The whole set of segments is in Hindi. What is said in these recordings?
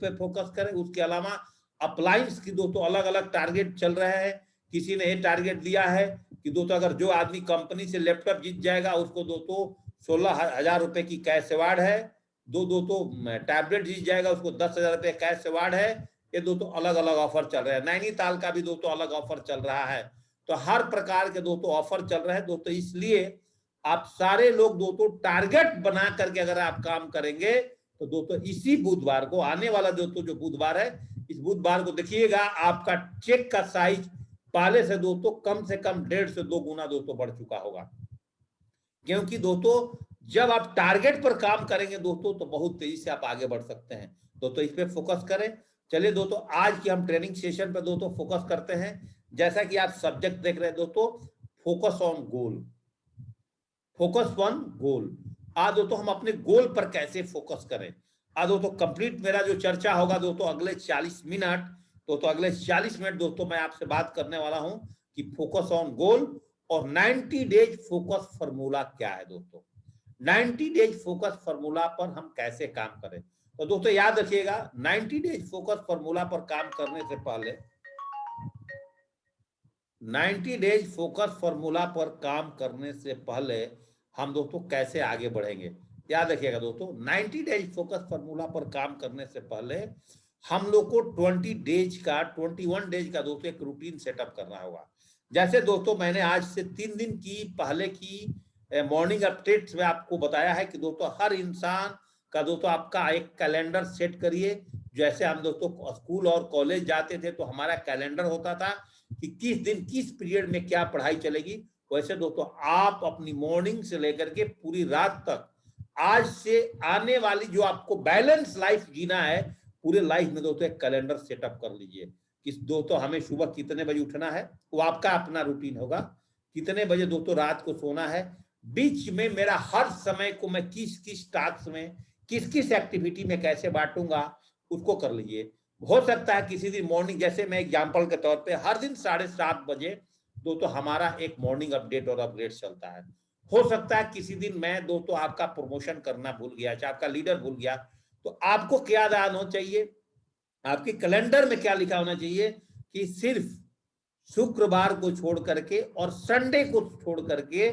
पे फोकस करें। उसके अलावा अप्लायंस की दोस्तों अलग अलग टारगेट चल रहे हैं। किसी ने ये टारगेट दिया है कि दोस्तों अगर जो आदमी कंपनी से लैपटॉप जीत जाएगा उसको दोस्तों 16,000 रुपए की कैश अवार्ड है। दोस्तों टैबलेट जीत जाएगा उसको 10,000 रुपए कैश अवार्ड है। ये दोस्तों अलग अलग ऑफर चल रहे हैं। नैनीताल का भी दोस्तों अलग ऑफर चल रहा है। तो हर प्रकार के दोस्तों ऑफर चल रहे हैं दोस्तों। इसलिए आप सारे लोग दोस्तों टारगेट बना करके अगर आप काम करेंगे तो दोस्तों इसी बुधवार को, आने वाला दोस्तों जो बुधवार है, इस बुधवार को देखिएगा आपका चेक का साइज पहले से दोस्तों कम से कम 1.5 से 2 गुना दोस्तों बढ़ चुका होगा। क्योंकि दोस्तों जब आप टारगेट पर काम करेंगे दोस्तों तो बहुत तेजी से आप आगे बढ़ सकते हैं। दोस्तों इस पे फोकस करें। चलिए दोस्तों आज की हम ट्रेनिंग सेशन पे दोस्तों फोकस करते हैं। जैसा कि आप सब्जेक्ट देख रहे हैं दोस्तों, focus on goal, focus on goal. आज दोस्तों हम अपने गोल पर कैसे फोकस करें। आज दोस्तों कंप्लीट मेरा जो चर्चा होगा दोस्तों अगले 40 मिनट, दोस्तों अगले 40 मिनट दोस्तों मैं आपसे बात करने वाला हूं कि फोकस ऑन गोल और 90 डेज फोकस फॉर्मूला क्या है। दोस्तों 90 डेज फोकस फॉर्मूला पर हम कैसे काम करें। तो दोस्तों याद रखिएगा 90 डेज फोकस फॉर्मूला पर काम करने से पहले, 90 डेज फोकस फॉर्मूला पर काम करने से पहले हम दोस्तों कैसे आगे बढ़ेंगे। याद रखिएगा दोस्तों 90 डेज फोकस फॉर्मूला पर काम करने से पहले हम लोग को 21 डेज का दोस्तों एक रूटीन सेटअप करना होगा। जैसे दोस्तों मैंने आज से 3 दिन की पहले की मॉर्निंग अपडेट्स में आपको बताया है कि दोस्तों हर इंसान का दोस्तों आपका एक कैलेंडर सेट करिए। जैसे हम दोस्तों स्कूल और कॉलेज जाते थे तो हमारा कैलेंडर होता था कि किस दिन किस पीरियड में क्या पढ़ाई चलेगी। वैसे दोस्तों आप अपनी मॉर्निंग से लेकर के पूरी रात तक आज से आने वाली जो आपको बैलेंस लाइफ जीना है, पूरे लाइफ में दोस्तों एक कैलेंडर सेटअप कर लीजिए कि दोस्तों हमें सुबह कितने बजे उठना है, वो आपका अपना रूटीन होगा। कितने बजे दोस्तों रात को सोना है, बीच में मेरा हर समय को मैं किस किस टास्क में, किस किस एक्टिविटी में कैसे बांटूंगा, उसको कर लीजिए। हो सकता है किसी दिन मॉर्निंग, जैसे मैं एग्जांपल के तौर पे हर दिन 7:30 बजे दोस्तों हमारा एक मॉर्निंग अपडेट और अपग्रेड चलता है। हो सकता है किसी दिन मैं दोस्तों आपका प्रमोशन करना भूल गया, चाहे आपका लीडर भूल गया, तो आपको क्या याद होना चाहिए, आपके कैलेंडर में क्या लिखा होना चाहिए कि सिर्फ शुक्रवार को छोड़ करके और संडे को छोड़ करके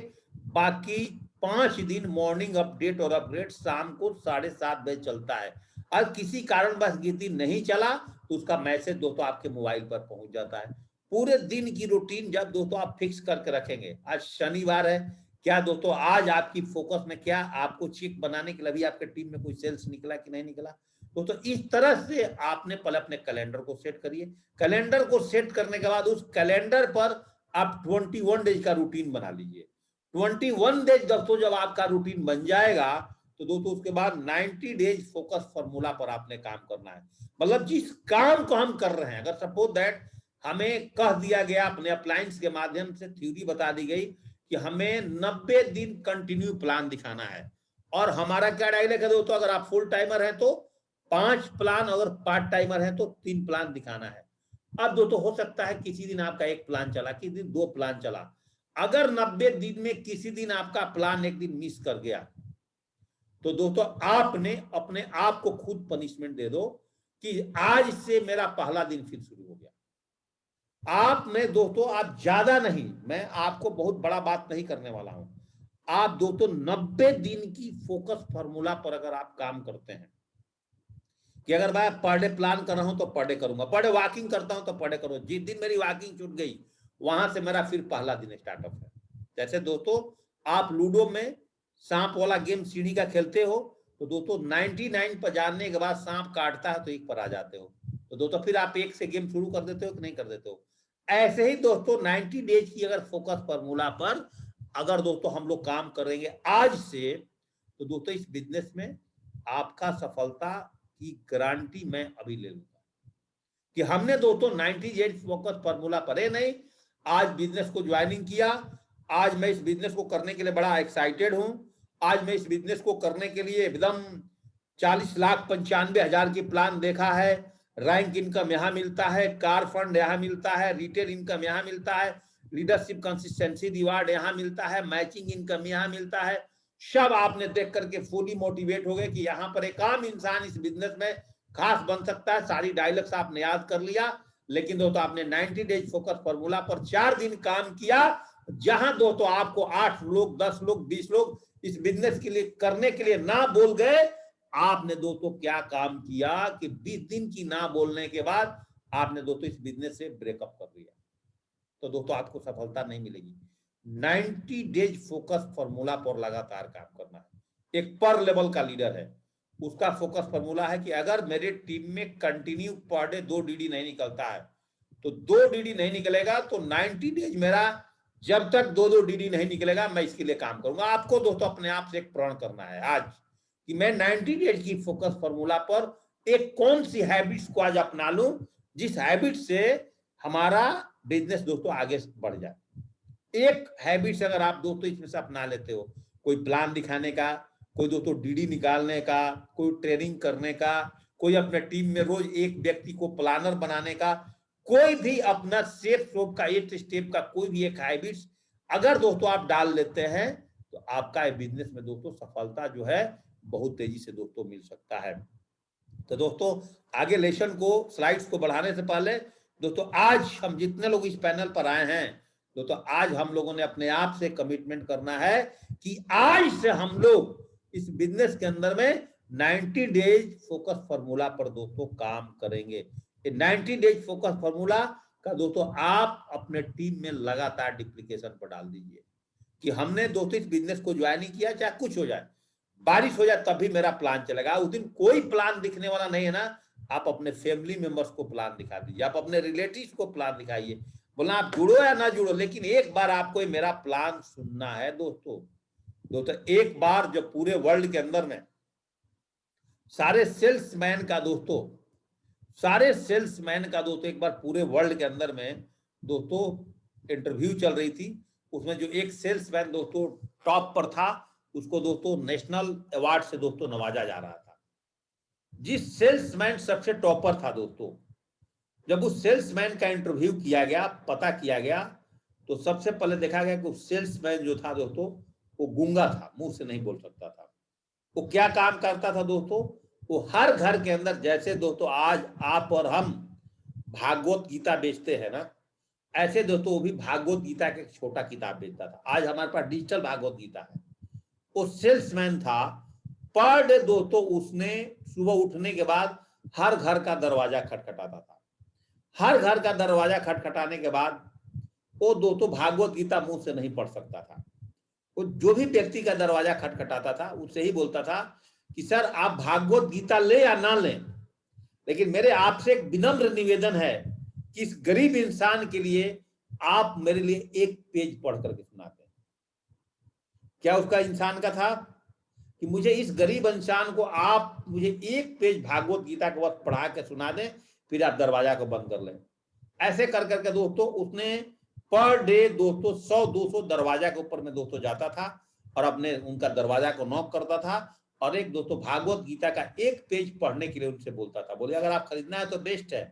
बाकी 5 दिन मॉर्निंग अपडेट और अपग्रेड शाम को 7:30 बजे चलता है। और किसी कारणवश ये दिन नहीं चला तो उसका मैसेज दोस्तों आपके मोबाइल पर पहुंच जाता है। पूरे दिन की रूटीन जब दोस्तों आप फिक्स करके रखेंगे, आज शनिवार है, क्या दोस्तों आज आपकी फोकस में क्या आपको चेक बनाने के लिए अभी आपके टीम में कोई सेल्स निकला कि नहीं निकला। दोस्तों इस तरह से आपने पहले अपने कैलेंडर को सेट करिए। कैलेंडर को सेट करने के बाद उस कैलेंडर पर आप 21 डेज का रूटीन बना लीजिए। 21 डेज दोस्तों जब आपका रूटीन बन जाएगा तो दोस्तों उसके बाद 90 डेज फोकस फॉर्मूला पर आपने काम करना है। मतलब जिस काम को हम कर रहे हैं, अगर सपोज दैट हमें कह दिया गया, अपने अप्लायंस के माध्यम से थ्योरी बता दी गई कि हमें 90 दिन कंटिन्यू प्लान दिखाना है, और हमारा क्या डायलॉग है दोस्तों, अगर आप फुल टाइमर है तो 5 प्लान, अगर पार्ट टाइमर है तो 3 प्लान दिखाना है। अब दोस्तों हो सकता है किसी दिन आपका 1 प्लान चला, किसी दिन 2 प्लान चला। अगर 90 दिन में किसी दिन आपका प्लान एक दिन मिस कर गया तो दोस्तों आपने अपने आप को खुद पनिशमेंट दे दो कि आज से मेरा पहला दिन फिर शुरू हो गया। आपने दोस्तों, आप ज्यादा नहीं, मैं आपको बहुत बड़ा बात नहीं करने वाला हूं, आप दोस्तों 90 दिन की फोकस फॉर्मूला पर अगर आप काम करते हैं कि अगर मैं पर डे प्लान कर रहा हूं तो पर डे करूंगा, पर डे वॉकिंग करता हूं तो पर डे करूंगा, जिस दिन मेरी वॉकिंग छूट गई वहां से मेरा फिर पहला दिन स्टार्टअप है। जैसे दोस्तों आप लूडो में सांप वाला गेम सीढ़ी का खेलते हो तो दोस्तों 99 पर जानने के बाद सांप काटता है तो 1 पर आ जाते हो, तो दोस्तों फिर आप 1 से गेम शुरू कर देते हो कि नहीं कर देते हो। ऐसे ही दोस्तों 90 डेज की अगर फोकस फॉर्मूला पर अगर दोस्तों हम लोग काम करेंगे आज से, तो दोस्तों इस बिजनेस में आपका सफलता की गारंटी मैं अभी ले लूंगा कि हमने दोस्तों 90 डेज फोकस फॉर्मूला पर नहीं, आज बिजनेस को ज्वाइनिंग किया, आज मैं इस बिजनेस को करने के लिए बड़ा एक्साइटेड हूं, आज मैं इस बिजनेस को करने के लिए एकदम 40,95,000 की प्लान देखा है, रैंक इनकम यहां मिलता है, कार फंड यहां मिलता है, रिटेल इनकम यहां मिलता है, लीडरशिप कंसिस्टेंसी रिवार्ड यहां मिलता है, मैचिंग इनकम यहां मिलता है। सब आपने देख करके फुली मोटिवेट हो गए कि यहां पर एक आम इंसान इस बिजनेस में खास बन सकता है, सारी डायलॉग्स आपने याद कर लिया, लेकिन दोस्तों आपने 90 डेज फोकस फॉर्मूला पर 4 दिन काम किया, जहां दोस्तों आपको 8 लोग, 10 लोग, 20 लोग इस बिजनेस के लिए करने के लिए ना बोल गए, आपने दोस्तों क्या काम किया कि 20 दिन की ना बोलने के बाद आपने दोस्तों इस बिजनेस से ब्रेकअप कर दिया। तो दोस्तों आपको सफलता नहीं मिलेगी। 90 डेज फोकस फॉर्मूला पर लगातार काम करना है। एक पर लेवल का लीडर है, उसका फोकस फॉर्मूला है कि अगर मेरे टीम में कंटिन्यू पर डे 2 डीडी नहीं निकलता है, तो 2 डीडी नहीं निकलेगा तो 90 डेज मेरा जब तक 2 डीडी नहीं निकलेगा मैं इसके लिए काम करूंगा। आपको दोस्तों अपने आप से एक प्रण करना है आज कि मैं 90 डेज की फोकस फॉर्मूला पर एक कौन सी हैबिट्स को आज अपना लूं, जिस हैबिट से हमारा बिजनेस दोस्तों आगे बढ़ जाए। एक हैबिट्स अगर आप दोस्तों इसमें से अपना लेते हो, कोई प्लान दिखाने का, कोई दोस्तों डीडी निकालने का, कोई ट्रेनिंग करने का, कोई अपने टीम में रोज एक व्यक्ति को प्लानर बनाने का, कोई भी अपना सेफ सोप का 8 स्टेप का कोई भी एक हैबिट्स अगर दोस्तों आप डाल लेते हैं, तो आपका बिजनेस में दोस्तों सफलता जो है बहुत तेजी से दोस्तों मिल सकता है। तो दोस्तों आगे लेसन को, स्लाइड्स को बढ़ाने से पहले दोस्तों आज हम जितने लोग इस पैनल पर आए हैं, दोस्तों आज हम लोगों ने अपने आप से कमिटमेंट करना है कि आज से हम लोग इस बिजनेस के अंदर में 90 डेज फोकस फॉर्मूला पर दोस्तों काम करेंगे। 90 डेज फोकस फॉर्मूला का दोस्तों आप अपने टीम में लगातार डिप्लीकेशन पर डाल दीजिए कि हमने दोस्तों इस बिजनेस को ज्वाइन नहीं किया, चाहे कुछ हो जाए, बारिश हो जाए तब भी मेरा प्लान चलेगा। उस दिन कोई प्लान दिखने वाला नहीं है ना, आप अपने फैमिली मेंबर्स को प्लान दिखा दीजिए, आप अपने रिलेटिव्स को प्लान दिखाइए, बोला आप जुड़ो या ना जुड़ो, लेकिन एक बार आपको मेरा प्लान सुनना है दोस्तों। दोस्तों एक बार जब पूरे वर्ल्ड के अंदर में सारे सेल्समैन का दोस्तों एक बार पूरे वर्ल्ड के अंदर में दोस्तों इंटरव्यू चल रही थी, उसमें जो एक सेल्समैन दोस्तों टॉप पर था, उसको दोस्तों नेशनल अवार्ड से दोस्तों नवाजा जा रहा था। जिस सेल्समैन सबसे टॉपर था दोस्तों, जब उस सेल्समैन का इंटरव्यू किया गया, पता किया गया, तो सबसे पहले देखा गया कि सेल्समैन जो था दोस्तों वो गूंगा था, मुंह से नहीं बोल सकता था। वो क्या काम करता था दोस्तों, वो हर घर के अंदर, जैसे दोस्तों आज आप और हम भागवत गीता बेचते हैं ना, ऐसे दोस्तों वो भी भागवत गीता का एक छोटा किताब बेचता था। आज हमारे पास डिजिटल भागवत गीता है। वो सेल्समैन था, पर डे दोस्तों उसने सुबह उठने के बाद हर घर का दरवाजा खटखटाता था। हर घर का दरवाजा खटखटाने के बाद वो दोस्तों भागवत गीता मुंह से नहीं पढ़ सकता था। वो जो भी व्यक्ति का दरवाजा खटखटाता था उससे ही बोलता था कि सर आप भागवत गीता ले या ना लें, लेकिन मेरे आपसे एक विनम्र निवेदन है कि इस गरीब इंसान के लिए आप मेरे लिए एक पेज पढ़ करके सुनाते हैं। क्या उसका इंसान का था कि मुझे इस गरीब इंसान को आप मुझे एक पेज भागवत गीता के वक्त पढ़ा के सुना दें, फिर आप दरवाजा को बंद कर लें। ऐसे कर करके दोस्तों उसने पर डे दोस्तों 100-200 दरवाजा के ऊपर में दोस्तों जाता था और अपने उनका दरवाजा को नॉक करता था और एक दोस्तों भागवत गीता का एक पेज पढ़ने के लिए उनसे बोलता था। बोले अगर आप खरीदना है तो बेस्ट है।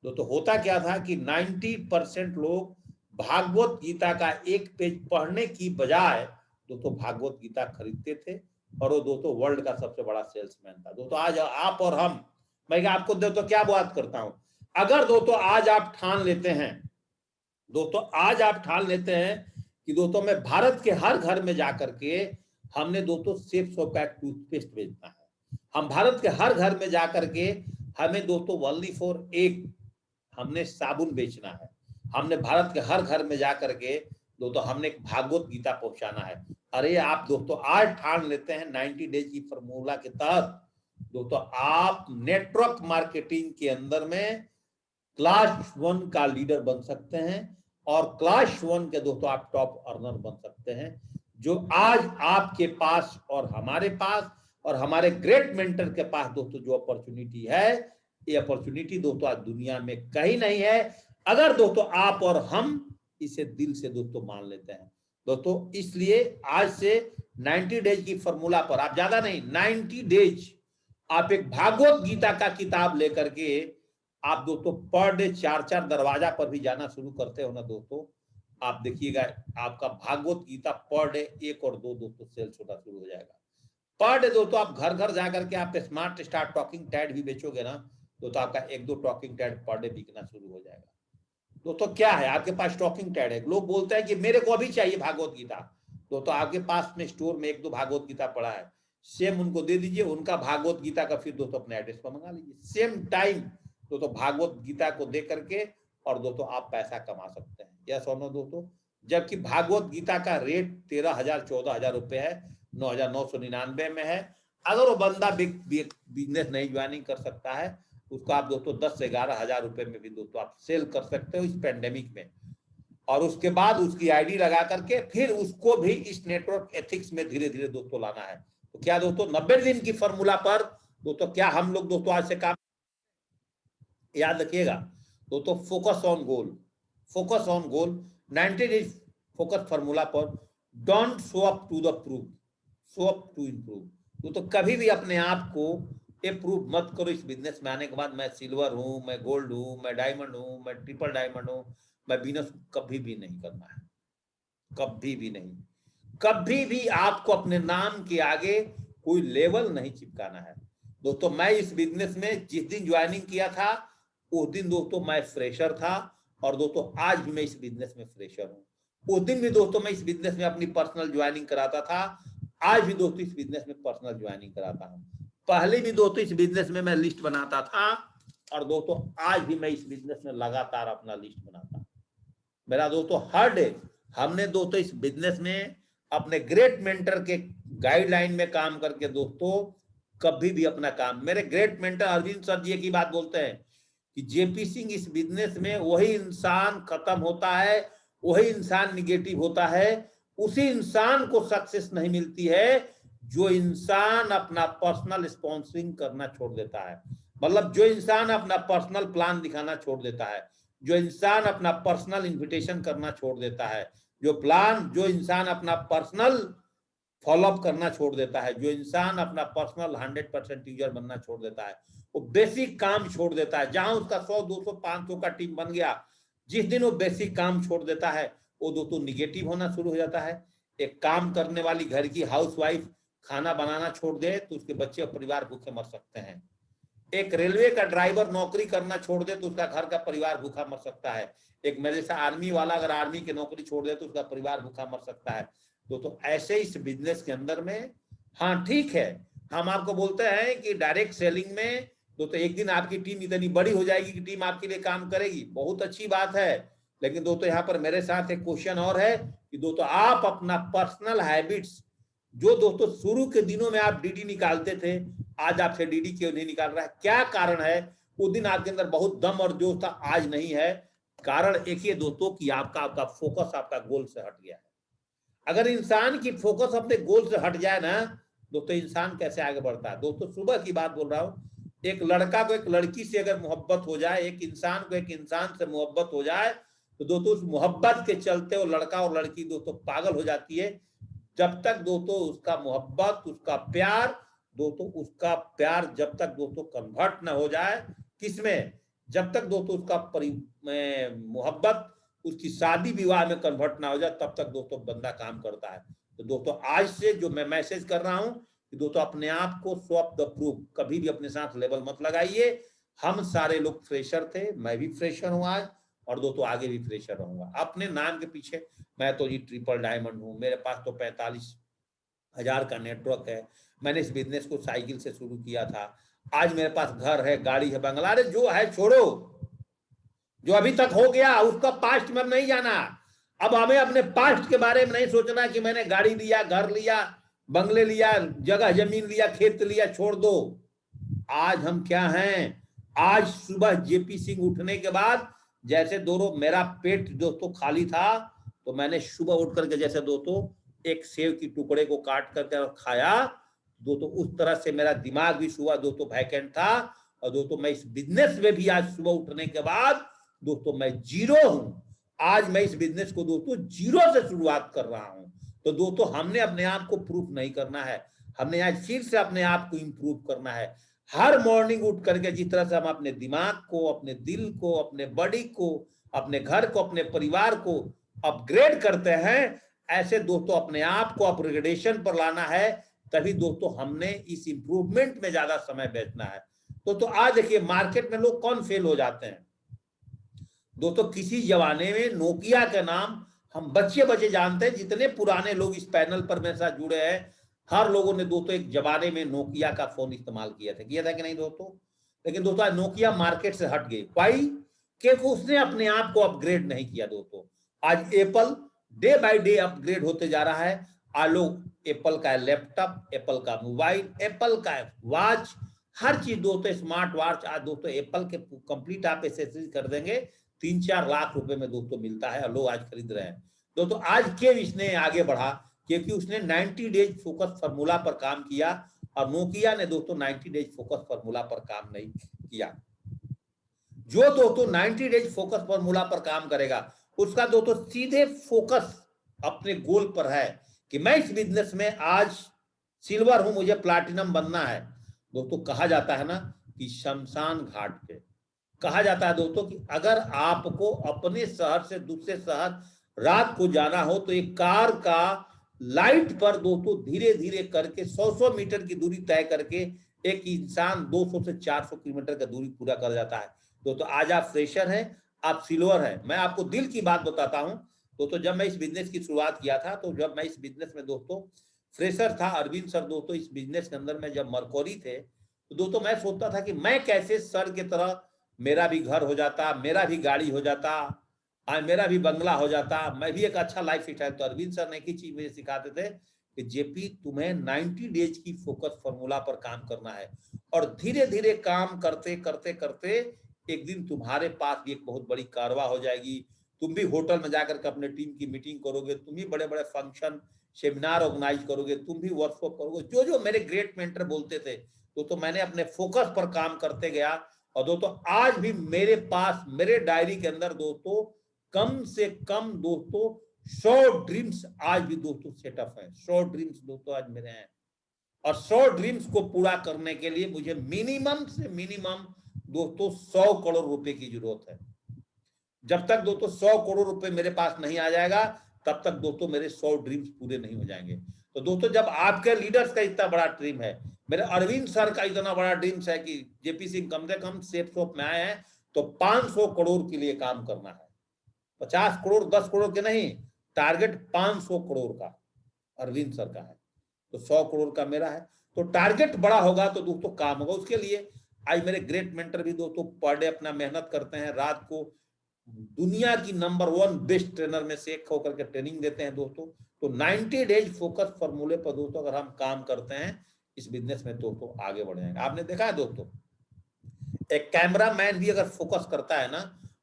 दोस्तों होता क्या था कि 90% लोग भागवत गीता का एक पेज पढ़ने की बजाय दोस्तों भागवत गीता खरीदते थे और वो दोस्तों वर्ल्ड का सबसे बड़ा सेल्समैन था। दोस्तों आज आप और हम, मैं आपको दोस्तों क्या बात करता हूं, अगर दोस्तों आज आप ठान लेते हैं, दोस्तों आज आप ठान लेते हैं कि दोस्तों मैं भारत के हर घर में जाकर के हमने दोस्तों सेफ सोप का टूथपेस्ट बेचना है, हम भारत के हर घर में जाकर के हमें दोस्तों ओनली फॉर एक हमने साबुन बेचना है, हमने भारत के हर घर में जाकर के दोस्तों हमने एक भागवत गीता पहुंचाना है। अरे आप दोस्तों आज ठान लेते हैं 90 डेज की फॉर्मूला के तहत दोस्तों आप नेटवर्क मार्केटिंग के अंदर में क्लास 1 का लीडर बन सकते हैं और क्लास 1 के दोस्तों आप टॉप अर्नर बन सकते हैं। जो आज आपके पास और हमारे पास और हमारे ग्रेट मेंटर के पास दोस्तों जो अपॉर्चुनिटी है, ये अपॉर्चुनिटी दोस्तों आज दुनिया में कहीं नहीं है, अगर दोस्तों आप और हम इसे दिल से दोस्तों मान लेते हैं। दोस्तों इसलिए आज से 90 डेज की फॉर्मूला पर आप ज्यादा नहीं 90 डेज आप एक भागवत गीता का किताब लेकर के आप दोस्तों पर डे 4-4 दरवाजा पर भी जाना शुरू करते हो ना दोस्तों, आप देखिएगा आपका भागवत गीता पर डे 1 और 2 दोस्तों सेल्स होना शुरू हो जाएगा। पर डे दोस्तों आप घर घर जाकर के आप स्मार्ट स्टार टॉकिंग टैड भी बेचोगे ना, तो आपका 1-2 टॉकिंग टैड पर डे बिकना शुरू हो जाएगा। दोस्तों क्या है, आपके पास टॉकिंग टैड है, लोग बोलते हैं कि मेरे को अभी चाहिए भागवत गीता, तो आपके पास में स्टोर में 1-2 भागवत गीता पड़ा है, सेम उनको दे दीजिए, उनका भागवत गीता का फिर दोस्तों अपने एड्रेस पर मंगा लीजिए, सेम टाइम दोस्तों भागवत गीता को दे करके, और दोस्तों आप पैसा कमा सकते हैं। यस और नो दोस्तों। जबकि भागवत गीता का रेट 13,000 14,000 रुपए है, 9,999 में है। अगर वो बंदा बिजनेस नहीं ज्वाइनिंग कर सकता है, उसको आप दोस्तों 10 से 11,000 रुपए में भी दोस्तों आप सेल कर सकते हो इस पेंडेमिक में। और उसके बाद उसकी आईडी लगा करके फिर उसको भी इस नेटवर्क एथिक्स में धीरे धीरे दोस्तों लाना है। तो क्या दोस्तों 90 दिन की फॉर्मूला पर दोस्तों क्या हम लोग दोस्तों आज से काम, याद रखिएगा दोस्तों, focus on goal, focus on goal, 90 days focus formula पर, don't show up to the proof, show up to improve. तो कभी भी अपने आप को प्रूव मत करो इस बिजनेस में आने के बाद, मैं सिल्वर हूं, मैं गोल्ड हूं, मैं डायमंड हूं, मैं ट्रिपल डायमंड हूं, मैं बिजनेस, कभी भी नहीं करना है, कभी भी नहीं। कभी भी आपको अपने नाम के आगे कोई लेवल नहीं चिपकाना है। दोस्तों मैं इस बिजनेस में जिस दिन ज्वाइनिंग किया था उस दिन दोस्तों मैं फ्रेशर था, और दोस्तों आज भी मैं इस बिजनेस में फ्रेशर हूं। उस दिन भी दोस्तों मैं इस बिजनेस में अपनी पर्सनल ज्वाइनिंग कराता था, आज भी दोस्तों इस बिजनेस में पर्सनल ज्वाइनिंग कराता हूं। पहले भी दोस्तों इस बिजनेस में मैं लिस्ट बनाता था, और दोस्तों आज भी मैं इस बिजनेस में लगातार अपना लिस्ट बनाता हूं। मेरा दोस्तों हर डे हमने दोस्तों इस बिजनेस में अपने ग्रेट मेंटर के गाइडलाइन में काम करके दोस्तों कभी भी अपना काम, मेरे ग्रेट मेंटर अरविंद सर जी की बात बोलते हैं कि जेपी सिंह इस बिजनेस में वही इंसान खत्म होता है, वही इंसान निगेटिव होता है, उसी इंसान को सक्सेस नहीं मिलती है जो इंसान अपना पर्सनल स्पॉन्सरिंग करना छोड़ देता है। मतलब जो इंसान अपना पर्सनल प्लान दिखाना छोड़ देता है, जो इंसान अपना पर्सनल इन्विटेशन करना छोड़ देता है, जो इंसान अपना पर्सनल फॉलोअप करना छोड़ देता है, जो इंसान अपना पर्सनल 100% यूजर बनना छोड़ देता है, वो बेसिक काम छोड़ देता है। जहां उसका 100 200 500 का टीम बन गया, जिस दिन वो बेसिक काम छोड़ देता है वो दोस्तों निगेटिव होना शुरू हो जाता है। एक काम करने वाली घर की हाउसवाइफ खाना बनाना छोड़ दे तो उसके बच्चे और परिवार भूखे मर सकते हैं। एक रेलवे का ड्राइवर नौकरी करना छोड़ दे तो उसका घर का परिवार भूखा मर सकता है। एक मेरे जैसा आर्मी वाला अगर आर्मी की नौकरी छोड़ दे तो उसका परिवार भूखा मर सकता है। तो ऐसे इस बिजनेस के अंदर में, हाँ ठीक है, हम आपको बोलते हैं कि डायरेक्ट सेलिंग में दोस्तों एक दिन आपकी टीम इतनी बड़ी हो जाएगी कि टीम आपके लिए काम करेगी, बहुत अच्छी बात है। लेकिन दोस्तों यहाँ पर मेरे साथ एक क्वेश्चन और है कि दोस्तों आप अपना पर्सनल हैबिट्स, जो दोस्तों शुरू के दिनों में आप डीडी निकालते थे, आज आपसे डीडी क्यों नहीं निकाल रहा है? क्या कारण है? उस दिन आपके अंदर बहुत दम और जोश था, आज नहीं है। कारण एक ही दोस्तों कि आपका फोकस आपका गोल से हट गया है। अगर इंसान की फोकस अपने गोल से हट जाए ना दोस्तों, इंसान कैसे आगे बढ़ता है? दोस्तों सुबह की बात बोल रहा हूँ, एक लड़का को एक लड़की से अगर मोहब्बत हो जाए, एक इंसान को एक इंसान से मोहब्बत हो जाए, तो दोस्तों उस मोहब्बत के चलते वो लड़का और लड़की दोस्तों पागल हो जाती है। जब तक दोस्तों उसका मोहब्बत, उसका प्यार जब तक दोस्तों कन्वर्ट ना हो जाए किसमें, जब तक दोस्तों उसका मोहब्बत उसकी शादी विवाह में कन्वर्ट ना हो जाए, तब तक दोस्तों बंदा काम करता है। तो दोस्तों आज से जो मैं मैसेज कर रहा हूं कि दोस्तों अपने आप को स्वप द प्रूफ, कभी भी अपने साथ लेवल मत लगाइए। हम सारे लोग फ्रेशर थे, मैं भी फ्रेशर हूं आज, और दोस्तों आगे भी फ्रेशर रहूंगा। अपने नाम के पीछे मैं तो जी ट्रिपल डायमंड हूं, मेरे पास तो 45,000 का नेटवर्क है। मैंने इस बिजनेस को साइकिल से शुरू किया था, आज मेरे पास घर है, गाड़ी है, बंगला। अरे जो है छोड़ो, जो अभी तक हो गया उसका पास्ट में नहीं जाना। अब हमें अपने पास्ट के बारे में नहीं सोचना कि मैंने गाड़ी लिया, घर लिया, बंगले लिया, जगह जमीन लिया, खेत लिया, छोड़ दो। आज हम क्या हैं? आज सुबह जेपी सिंह उठने के बाद जैसे दोस्तों मेरा पेट दोस्तों खाली था, तो मैंने सुबह उठ करके जैसे दोस्तों एक सेव की टुकड़े को काट करके खाया, दोस्तों उस तरह से मेरा दिमाग भी सुबह दोस्तों वैकेंट था। और दोस्तों मैं इस बिजनेस में भी आज सुबह उठने के बाद दोस्तों मैं जीरो हूं। आज मैं इस बिजनेस को दोस्तों जीरो से शुरुआत कर रहा हूं। तो दोस्तों हमने अपने आप को प्रूफ नहीं करना है, हमने आज फिर से अपने आप को इंप्रूव करना है। हर मॉर्निंग उठ करके जिस तरह से हम अपने दिमाग को, अपने दिल को, अपने बॉडी को, अपने घर को, अपने परिवार को अपग्रेड करते हैं, ऐसे दोस्तों अपने आप को अपग्रेडेशन पर लाना है। तभी दोस्तों हमने इस इंप्रूवमेंट में ज्यादा समय बेचना है। तो आज देखिए मार्केट में लोग कौन फेल हो जाते हैं दोस्तों। किसी जमाने में नोकिया का नाम हम बच्चे बच्चे जानते हैं, जितने पुराने लोग इस पैनल पर मेरे साथ जुड़े हैं हर लोगों ने दोस्तों एक जमाने में नोकिया का फोन इस्तेमाल किया था कि नहीं दोस्तों। लेकिन दोस्तों आज नोकिया मार्केट से हट गई। वाई? क्योंकि उसने अपने आप को अपग्रेड नहीं किया दोस्तों। आज Apple day by day upgrade होते जा रहा है। आज लोग एप्पल का लैपटॉप, एप्पल का मोबाइल, एप्पल का वॉच, हर चीज दोस्तों, स्मार्ट वॉच आज दोस्तों एप्पल के कंप्लीट आप एसेसरीज कर देंगे 3-4 लाख रुपए में दोस्तों मिलता है और लोग आज खरीद रहे हैं दोस्तों। आज क्यों इसने आगे बढ़ा? क्योंकि उसने 90 डेज फोकस फार्मूला पर काम किया और नोकिया ने दोस्तों 90 डेज फोकस फार्मूला पर काम नहीं किया। जो दोस्तों 90 डेज फोकस फार्मूला पर काम करेगा उसका दोस्तों सीधे फोकस अपने गोल पर है कि मैं इस बिजनेस में आज सिल्वर हूं, मुझे प्लैटिनम बनना है दोस्तों। कहा जाता है ना कि शमशान घाट पे कहा जाता है दोस्तों कि अगर आपको अपने शहर से दूसरे शहर रात को जाना हो तो एक कार का लाइट पर दोस्तों धीरे धीरे करके 100 मीटर की दूरी तय करके एक इंसान 200 से 400 किलोमीटर का दूरी पूरा कर जाता है दोस्तों। आज आप फ्रेशर हैं, आप सिल्वर हैं। मैं आपको दिल की बात बताता हूं दोस्तों, जब मैं इस बिजनेस की शुरुआत किया था तो जब मैं इस बिजनेस में दोस्तों फ्रेशर था, अरविंद सर दोस्तों इस बिजनेस के अंदर में जब मरकरी थे तो दोस्तों मैं सोचता था कि मैं कैसे सर की तरह मेरा भी घर हो जाता, मेरा भी गाड़ी हो जाता, मेरा भी बंगला हो जाता, मैं भी एक अच्छा लाइफ स्टाइल। तो अरविंद सर ने एक ही चीज मुझे सिखाते थे कि जेपी तुम्हें 90 डेज की फोकस फॉर्मूला पर काम करना है और धीरे धीरे काम करते करते करते एक दिन तुम्हारे पास भी एक बहुत बड़ी कारवा हो जाएगी। तुम भी होटल में जाकर के अपने टीम की मीटिंग करोगे, तुम भी बड़े बड़े फंक्शन सेमिनार ऑर्गेनाइज करोगे, तुम भी वर्कशॉप करोगे। जो जो मेरे ग्रेट मेंटर बोलते थे तो मैंने अपने फोकस पर काम करते गया और दोस्तों आज भी मेरे पास मेरे डायरी के अंदर दोस्तों कम से कम दोस्तों 100 ड्रीम्स आज भी दोस्तों सेटअप है। 100 ड्रीम्स दोस्तों आज मेरे हैं और 100 ड्रीम्स को पूरा करने के लिए मुझे मिनिमम से मिनिमम दोस्तों 100 करोड़ रुपए की जरूरत है। जब तक दोस्तों 100 करोड़ रुपए मेरे पास नहीं आ जाएगा तब तक दोस्तों मेरे 100 ड्रीम्स पूरे नहीं हो जाएंगे। तो दोस्तों जब आपके लीडर्स का इतना बड़ा ड्रीम है, मेरे अरविंद सर का इतना बड़ा ड्रीम्स है कि जेपी सिंह कम से कम सेफ शॉप में आए हैं तो 500 करोड़ के लिए काम करना है। 50 करोड़ 10 करोड़ के नहीं, टारगेट 500 करोड़ का अरविंद सर का है तो 100 करोड़ का मेरा है। तो टारगेट बड़ा होगा तो दोस्तों काम होगा। उसके लिए आज मेरे ग्रेट मेंटर भी दोस्तों पर डे अपना मेहनत करते हैं, रात को दुनिया की नंबर 1 बेस्ट ट्रेनर में से एक होकर के ट्रेनिंग देते हैं दोस्तों। तो 90 डेज फोकस फॉर्मूले पर दोस्तों अगर हम काम करते हैं इस बिजनेस में दोस्तों आगे बढ़ जाएंगे। आपने देखा है दोस्तों एक कैमरा मैन भी अगर फोकस करता है ना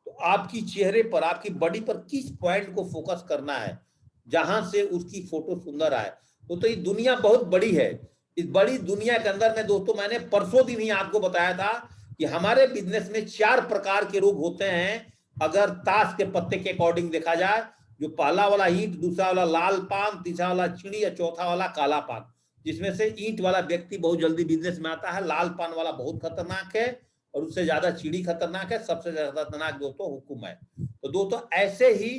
तो आपकी चेहरे पर, आपकी बॉडी पर किस पॉइंट को फोकस करना है जहां से उसकी फोटो सुंदर आए। तो ये दुनिया बहुत बड़ी है। इस बड़ी दुनिया के अंदर में दोस्तों मैंने परसों दिन ही आपको बताया था कि हमारे बिजनेस में 4 प्रकार के रोग होते हैं अगर ताश के पत्ते के अकॉर्डिंग देखा जाए। जो पहला वाला ईंट, दूसरा वाला लाल पान, तीसरा वाला चिड़ी और चौथा वाला काला पान। जिसमें से ईंट वाला व्यक्ति बहुत जल्दी बिजनेस में आता है, लाल पान वाला बहुत खतरनाक है और उससे ज्यादा चिड़ी खतरनाक है, सबसे ज्यादा खतरनाक दोस्तों हुक्म है। तो दोस्तों ऐसे ही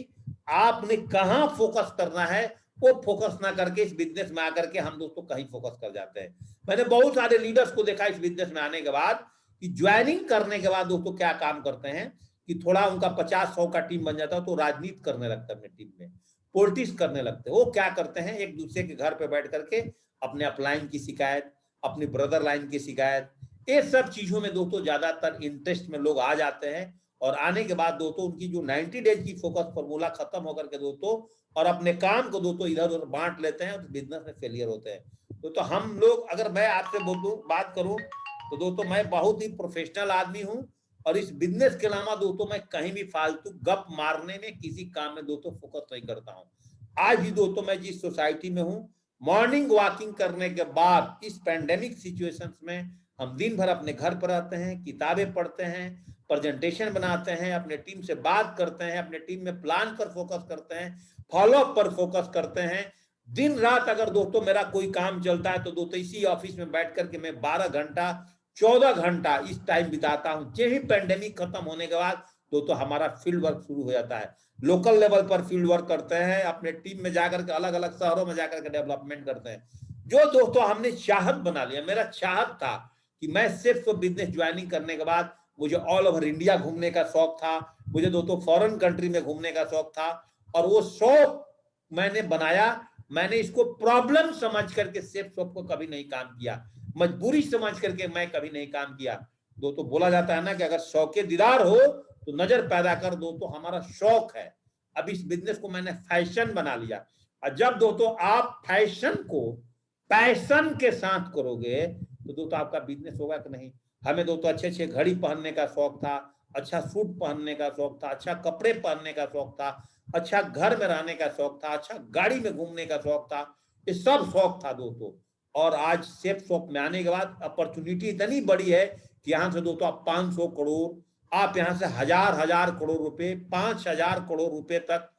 आपने कहां फोकस करना है वो फोकस ना करके इस बिजनेस में आकर के हम दोस्तों कहीं फोकस कर जाते हैं। मैंने बहुत सारे लीडर्स को देखा इस बिजनेस में आने के बाद कि ज्वाइनिंग करने के बाद दोस्तों क्या काम करते हैं कि थोड़ा उनका 50-100 का टीम बन जाता है तो राजनीति करने लगता है अपने टीम में, पॉलिटिक्स करने लगते हैं। वो क्या करते हैं एक दूसरे के घर पे बैठ करके अपने अपलाइन की शिकायत, अपनी ब्रदर लाइन की शिकायत, ये सब चीजों में दोस्तों ज्यादातर इंटरेस्ट में लोग आ जाते हैं और आने के बाद दोस्तों उनकी जो 90 डेज की फोकस फॉर्मूला खत्म होकर के दोस्तों और अपने काम को दोस्तों इधर उधर बांट लेते हैं तो बिजनेस में फेलियर होते हैं। तो हम लोग, अगर मैं आपसे बात करूं तो दोस्तों मैं बहुत ही प्रोफेशनल आदमी हूं और इस बिजनेस के अलावा दोस्तों मैं कहीं भी फालतू गप मारने में किसी काम में दोस्तों फोकस नहीं करता हूं। आज भी दोस्तों मैं जिस सोसाइटी में हूं, मॉर्निंग वॉकिंग करने के बाद इस पैंडेमिक सिचुएशंस में हम दिन भर अपने घर पर रहते हैं, किताबें पढ़ते हैं, प्रेजेंटेशन बनाते हैं, अपने टीम से बात करते हैं, अपने टीम में प्लान पर फोकस करते हैं, फॉलोअप पर फोकस करते हैं। दिन रात अगर दोस्तों मेरा कोई काम चलता है तो दोस्तों इसी ऑफिस में बैठ करके मैं 12 घंटा 14 घंटा इस टाइम बिताता हूं। यही पैंडेमिक खत्म होने के बाद दोस्तों हमारा फील्ड वर्क शुरू हो जाता है। लोकल लेवल पर फील्ड वर्क करते हैं, अपने टीम में जाकर के अलग अलग शहरों में जाकर के डेवलपमेंट करते हैं। जो दोस्तों हमने चाहत बना लिया। मेरा चाहत था कि मैं सिर्फ बिजनेस ज्वाइनिंग करने के बाद मुझे ऑल ओवर इंडिया घूमने का शौक था, मुझे दोस्तों फॉरेन कंट्री में घूमने का शौक था, और वो शौक मैंने बनाया। मैंने इसको प्रॉब्लम समझ करके सिर्फ शौक को कभी नहीं काम किया, मजबूरी समझ करके मैं कभी नहीं काम किया। दोस्तों बोला जाता है ना कि अगर शौके दीदार हो तो नजर पैदा कर दो, तो हमारा शौक है। अब इस बिजनेस को मैंने फैशन बना लिया। और जब दोस्तों आप फैशन को पैशन के साथ करोगे तो दोस्तों आपका बिजनेस होगा कि नहीं। हमें दोस्तों अच्छे अच्छे घड़ी पहनने का शौक था, अच्छा सूट पहनने का शौक था, अच्छा कपड़े पहनने का शौक था, अच्छा घर में रहने का शौक था, अच्छा गाड़ी में घूमने का शौक था, ये सब शौक था दोस्तों। और आज सेफ शॉप में आने के बाद अपॉर्चुनिटी इतनी बड़ी है कि यहाँ से दोस्तों आप 500 करोड़, आप यहाँ से हजार हजार करोड़ रुपए, 5,000 करोड़ रुपए तक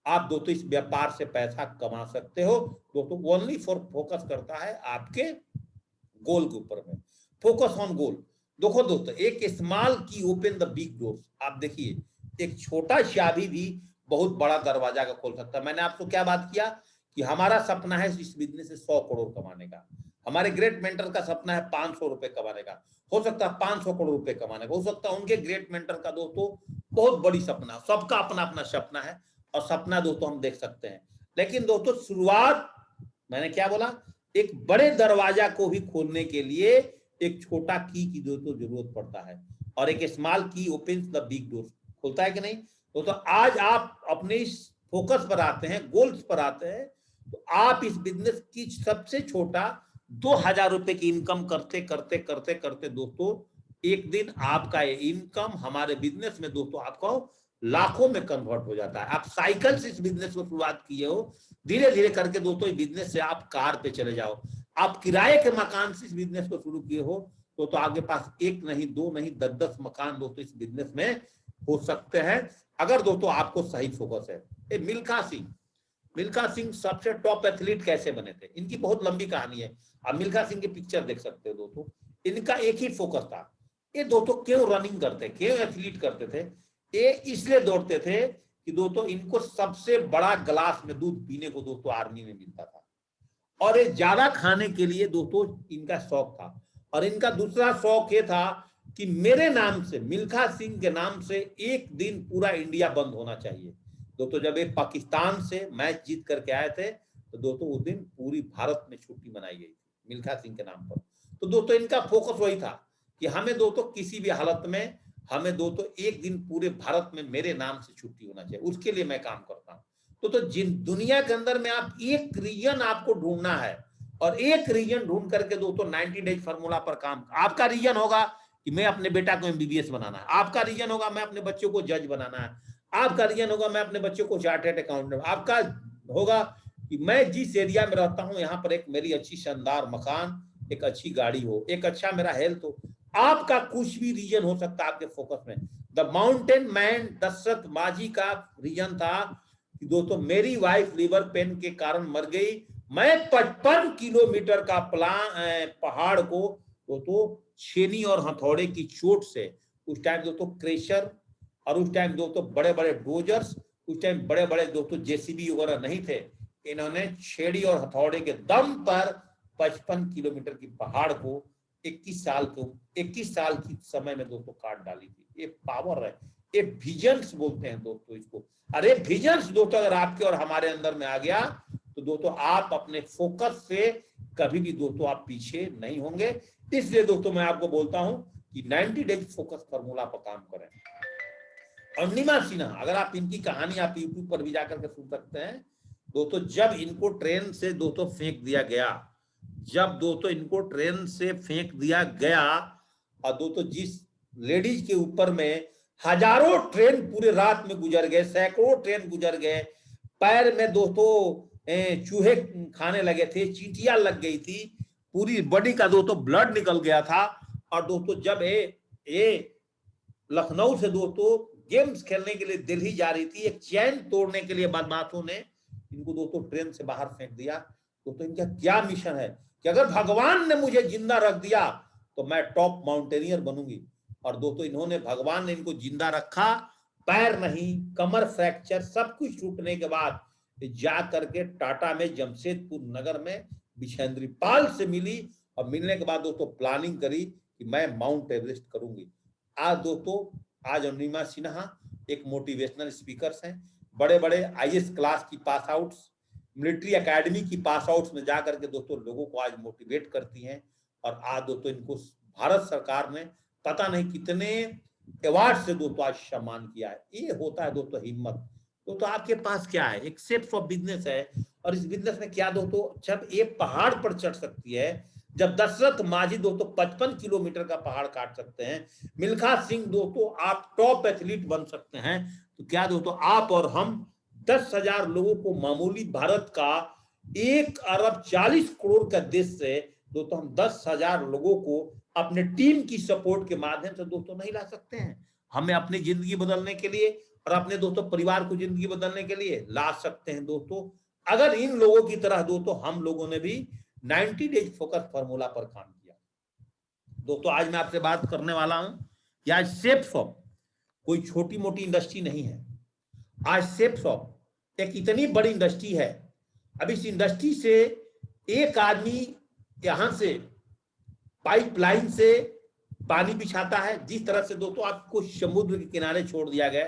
आप दोस्तों इस व्यापार से पैसा कमा सकते हो। दोस्तों ओनली फॉर फोकस करता है आपके गोल के ऊपर में, फोकस ऑन गोल। देखो दोस्तों, एक स्मॉल की ओपन द बिग डोर्स। आप देखिए, एक छोटा चाबी भी बहुत बड़ा दरवाजा का खोल सकता है। मैंने आपको क्या बात किया कि हमारा सपना है इस बिजनेस से 100 करोड़ कमाने का, हमारे ग्रेट मेंटर का सपना है 500 रुपए कमाने का, हो सकता है 500 करोड़ रुपए कमाने का, हो सकता है उनके ग्रेट मेंटर का दोस्तों बहुत बड़ी सपना। सबका अपना अपना सपना है, और सपना दोस्तों हम देख सकते हैं। लेकिन दोस्तों शुरुआत, मैंने क्या बोला, एक बड़े दरवाजा को भी खोलने के लिए एक छोटा की दोस्तों जरूरत पड़ता है, और एक स्मॉल की ओपन्स द बिग डोर। खोलता है कि नहीं दोस्तों। आज आप अपने इस फोकस पर आते हैं, गोल्स पर आते हैं, तो आप इस बिजनेस की सबसे छोटा 2,000 रुपए की इनकम करते करते करते करते दोस्तों एक दिन आपका ये इनकम हमारे बिजनेस में दोस्तों आपको लाखों में कन्वर्ट हो जाता है। आप साइकिल से इस बिजनेस को शुरुआत किए हो, धीरे धीरे करके दोस्तों इस बिजनेस से आप कार पे चले जाओ, आप किराए के मकान से इस बिजनेस को शुरू किए हो तो आपके पास एक नहीं, दो नहीं, 10-10 मकान दोस्तों इस बिजनेस में हो सकते हैं, अगर दोस्तों आपको सही फोकस है। मिल्खा सिंह सबसे टॉप एथलीट कैसे बने थे, इनकी बहुत लंबी कहानी है। आप मिल्खा सिंह की पिक्चर देख सकते हो दोस्तों। इनका एक ही फोकस था, ये दोस्तों क्यों रनिंग करते, क्यों एथलीट करते थे, ये इसलिए दौड़ते थे कि दोस्तों इनको सबसे बड़ा गिलास में दूध पीने को दोस्तों आर्मी में मिलता था, और ये ज्यादा खाने के लिए दोस्तों इनका शौक था। और इनका दूसरा शौक ये था कि मेरे नाम से, मिल्खा सिंह के नाम से एक दिन पूरा इंडिया बंद होना चाहिए। दोस्तों जब ये पाकिस्तान से मैच जीत करके आए थे तो दोस्तों उस दिन पूरी भारत में छुट्टी मनाई गई थी मिल्खा सिंह के नाम पर। तो दोस्तों इनका फोकस वही था कि हमें दोस्तों किसी भी हालत में, हमें दोस्तों एक दिन पूरे भारत में मेरे नाम से छुट्टी होना चाहिए, उसके लिए मैं काम करता हूँ। तो जिन दुनिया के अंदर में आप एक रीजन आपको ढूंढना है, और एक रीजन ढूंढ करके दोस्तों 90 डेज फार्मूला पर काम। आपका रीजन होगा कि मैं अपने बेटा को एमबीबीएस बनाना है, आपका रीजन होगा मैं अपने बच्चों को जज बनाना है, आपका रीजन होगा मैं अपने बच्चों को चार्टर्ड अकाउंटेंट, आपका होगा कि मैं जिस एरिया में रहता हूं यहाँ पर एक मेरी अच्छी शानदार मकान, एक अच्छी गाड़ी हो, एक अच्छा मेरा हेल्थ हो। आपका कुछ भी रीजन हो सकता है आपके फोकस में। द माउंटेन मैन दशरथ माझी का रीजन था कि दोस्तों मेरी वाइफ लीवर पेन के कारण मर गई, मैं 55 किलोमीटर का पहाड़ को दोस्तों छेनी और हथौड़े की चोट से, उस टाइम दोस्तों क्रेशर और उस टाइम दोस्तों बड़े बड़े डोजर्स, उस टाइम बड़े बड़े दोस्तों जेसीबी वगैरह नहीं थे, इन्होंने छेड़ी और हथौड़े के दम पर 55 किलोमीटर की पहाड़ को 21 साल की समय में दोस्तों काट डाली थी। ये पावर है, ये विजन्स बोलते हैं दोस्तों इसको। अरे विजन्स दोस्तों अगर आपके और हमारे अंदर में आ गया तो दोस्तों आप अपने फोकस से कभी भी दोस्तों आप पीछे नहीं होंगे। इसलिए दोस्तों मैं आपको बोलता हूं कि 90 डेज फोकस फार्मूला पर काम करें। अरुणिमा सिन्हा, अगर आप इनकी कहानी आप यूट्यूब पर भी जाकर के सुन सकते हैं दोस्तों। जब इनको ट्रेन से दोस्तों फेंक दिया गया, जब दोस्तों इनको ट्रेन से फेंक दिया गया, और दोस्तों जिस लेडीज के ऊपर में हजारों ट्रेन पूरे रात में गुजर गए, सैकड़ों ट्रेन गुजर गए, पैर में दोस्तों चूहे खाने लगे थे, चींटियां लग गई थी, पूरी बॉडी का दोस्तों ब्लड निकल गया था। और दोस्तों जब ये लखनऊ से दोस्तों गेम्स खेलने के लिए दिल्ली जा रही थी, एक चैन तोड़ने के लिए बदमाशों ने इनको दोस्तों ट्रेन से बाहर फेंक दिया। दोस्तों इनका क्या मिशन है कि अगर भगवान ने मुझे जिंदा रख दिया तो मैं टॉप माउंटेनियर बनूंगी। और दोस्तों इन्होंने, भगवान ने इनको जिंदा रखा, पैर नहीं, कमर फ्रैक्चर, सब कुछ टूटने के बाद जा करके टाटा में जमशेदपुर नगर में बिछेंद्री पाल से मिली और मिलने के बाद दोस्तों प्लानिंग करी कि मैं माउंट एवरेस्ट करूंगी। आज दोस्तों, आज अरुणिमा सिन्हा एक मोटिवेशनल स्पीकर्स हैं, बड़े बड़े आईएएस क्लास की पास आउट्स, मिलिट्री एकेडमी की पास आउट्स में जाकर के दोस्तों लोगों को आज मोटिवेट करती हैं। और आज दोस्तों इनको भारत सरकार ने पता नहीं कितने अवार्ड से दोस्तों आज सम्मान किया है। ये होता है दोस्तों हिम्मत। दोस्तों आपके पास क्या है, एक सेप्स ऑफ बिजनेस है, और इस बिजनेस में क्या दोस्तों, जब ये पहाड़ पर चढ़ सकती है, जब दशरथ माझी दोस्तों 55 किलोमीटर का पहाड़ काट सकते हैं, मिल्खा सिंह दोस्तों आप टॉप एथलीट बन सकते हैं, तो क्या दोस्तों आप और हम 10,000 लोगों को, मामूली भारत का 1 अरब 40 करोड़ का देश से दोस्तों हम 10,000 लोगों को अपने टीम की सपोर्ट के माध्यम से दोस्तों नहीं ला सकते हैं। हमें अपनी जिंदगी बदलने के लिए और अपने दोस्तों परिवार को जिंदगी बदलने के लिए ला सकते हैं दोस्तों, अगर इन लोगों की तरह दोस्तों हम लोगों ने भी 90 डेज फोकस फॉर्मूला पर काम किया। दोस्तों आज मैं आपसे बात करने वाला हूं कि आज सेप्सॉप कोई छोटी मोटी इंडस्ट्री नहीं है। आज सेप्सॉप एक इतनी बड़ी इंडस्ट्री है। अब इस इंडस्ट्री से एक आदमी यहां से पाइपलाइन से पानी बिछाता है। जिस तरह से दोस्तों आपको समुद्र के किनारे छोड़ दिया गया,